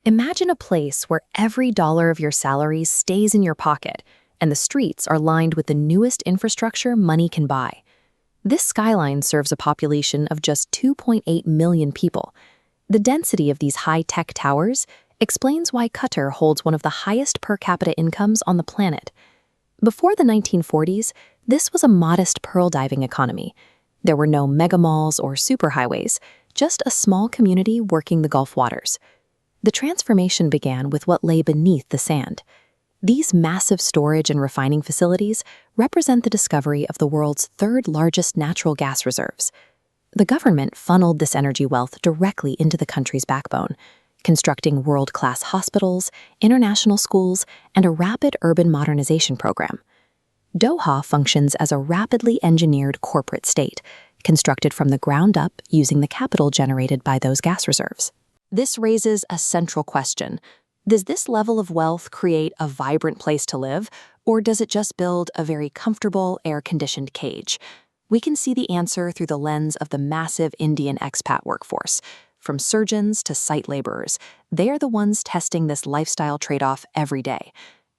Imagine a place where every dollar of your salary stays in your pocket and the streets are lined with the newest infrastructure money can buy. This skyline serves a population of just 2.8 million people. The density of these high-tech towers explains why Qatar holds one of the highest per capita incomes on the planet. Before the 1940s, this was a modest pearl diving economy. There were no megamalls or superhighways, just a small community working the Gulf waters. The transformation began with what lay beneath the sand. These massive storage and refining facilities represent the discovery of the world's third largest natural gas reserves. The government funneled this energy wealth directly into the country's backbone, constructing world-class hospitals, international schools, and a rapid urban modernization program. Doha functions as a rapidly engineered corporate state, constructed from the ground up using the capital generated by those gas reserves. This raises a central question. Does this level of wealth create a vibrant place to live, or does it just build a very comfortable, air-conditioned cage? We can see the answer through the lens of the massive Indian expat workforce. From surgeons to site laborers, they are the ones testing this lifestyle trade-off every day.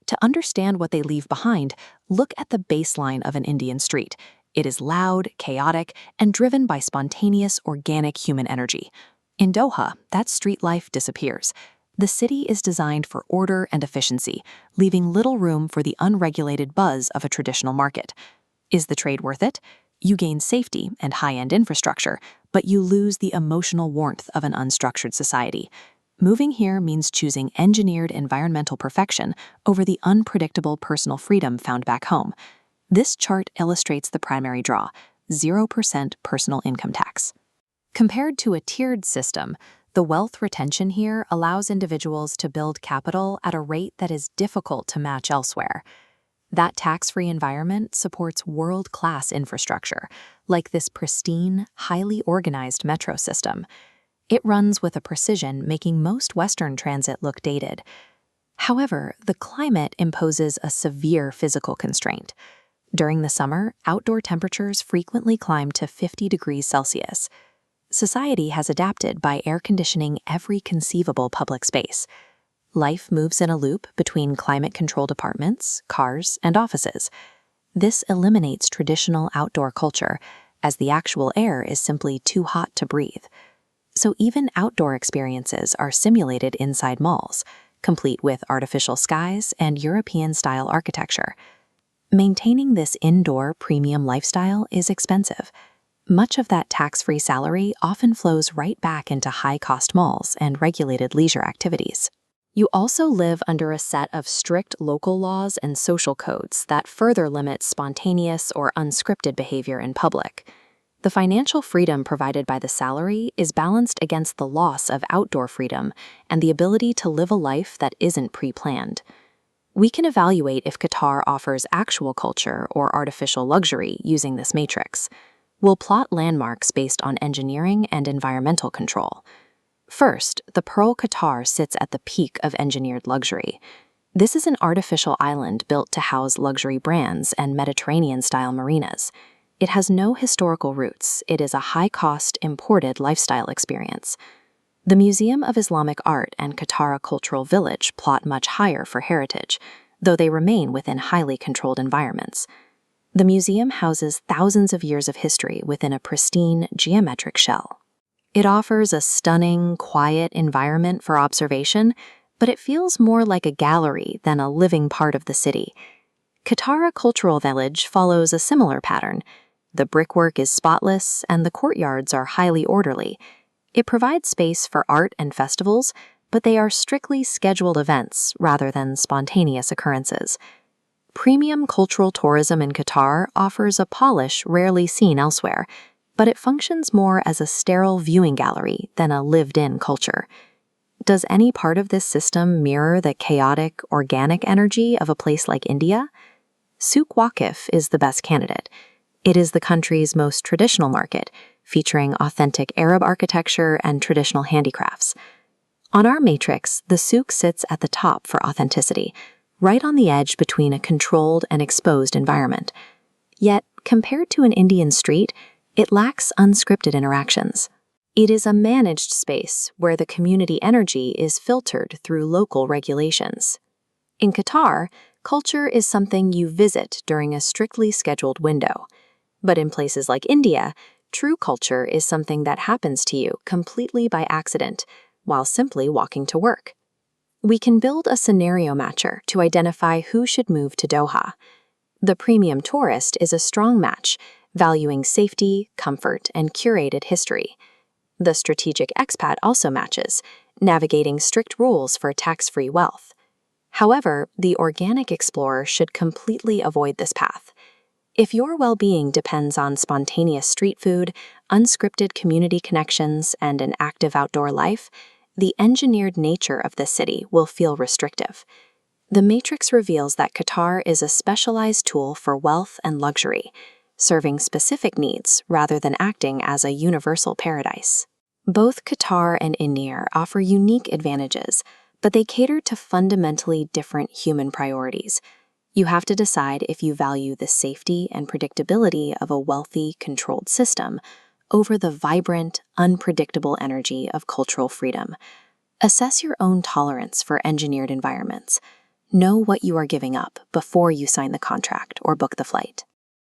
To understand what they leave behind, look at the baseline of an Indian street. It is loud, chaotic, and driven by spontaneous, organic human energy. In Doha, that street life disappears. The city is designed for order and efficiency, leaving little room for the unregulated buzz of a traditional market. Is the trade worth it? You gain safety and high-end infrastructure, but you lose the emotional warmth of an unstructured society. Moving here means choosing engineered environmental perfection over the unpredictable personal freedom found back home. This chart illustrates the primary draw: 0% personal income tax. Compared to a tiered system, the wealth retention here allows individuals to build capital at a rate that is difficult to match elsewhere. That tax-free environment supports world-class infrastructure, like this pristine, highly organized metro system. It runs with a precision making most Western transit look dated. However, the climate imposes a severe physical constraint. During the summer, outdoor temperatures frequently climb to 50 degrees Celsius. Society has adapted by air conditioning every conceivable public space. Life moves in a loop between climate-controlled apartments, cars, and offices. This eliminates traditional outdoor culture, as the actual air is simply too hot to breathe. So even outdoor experiences are simulated inside malls, complete with artificial skies and European-style architecture. Maintaining this indoor premium lifestyle is expensive. Much of that tax-free salary often flows right back into high-cost malls and regulated leisure activities. You also live under a set of strict local laws and social codes that further limit spontaneous or unscripted behavior in public. The financial freedom provided by the salary is balanced against the loss of outdoor freedom and the ability to live a life that isn't pre-planned. We can evaluate if Qatar offers actual culture or artificial luxury using this matrix. We'll plot landmarks based on engineering and environmental control. First, the Pearl-Qatar sits at the peak of engineered luxury. This is an artificial island built to house luxury brands and Mediterranean-style marinas. It has no historical roots. It is a high-cost, imported lifestyle experience. The Museum of Islamic Art and Katara Cultural Village plot much higher for heritage, though they remain within highly controlled environments. The museum houses thousands of years of history within a pristine, geometric shell. It offers a stunning, quiet environment for observation, but it feels more like a gallery than a living part of the city. Katara Cultural Village follows a similar pattern. The brickwork is spotless, and the courtyards are highly orderly. It provides space for art and festivals, but they are strictly scheduled events rather than spontaneous occurrences. Premium cultural tourism in Qatar offers a polish rarely seen elsewhere, but it functions more as a sterile viewing gallery than a lived-in culture. Does any part of this system mirror the chaotic, organic energy of a place like India? Souq Waqif is the best candidate. It is the country's most traditional market, featuring authentic Arab architecture and traditional handicrafts. On our matrix, the souk sits at the top for authenticity, right on the edge between a controlled and exposed environment. Yet, compared to an Indian street, it lacks unscripted interactions. It is a managed space where the community energy is filtered through local regulations. In Qatar, culture is something you visit during a strictly scheduled window. But in places like India, true culture is something that happens to you completely by accident while simply walking to work. We can build a scenario matcher to identify who should move to Doha. The premium tourist is a strong match, valuing safety, comfort, and curated history. The strategic expat also matches, navigating strict rules for tax-free wealth. However, the organic explorer should completely avoid this path. If your well-being depends on spontaneous street food, unscripted community connections, and an active outdoor life, the engineered nature of the city will feel restrictive. The Matrix reveals that Qatar is a specialized tool for wealth and luxury, serving specific needs rather than acting as a universal paradise. Both Qatar and India offer unique advantages, but they cater to fundamentally different human priorities. You have to decide if you value the safety and predictability of a wealthy, controlled system over the vibrant, unpredictable energy of cultural freedom. Assess your own tolerance for engineered environments. Know what you are giving up before you sign the contract or book the flight.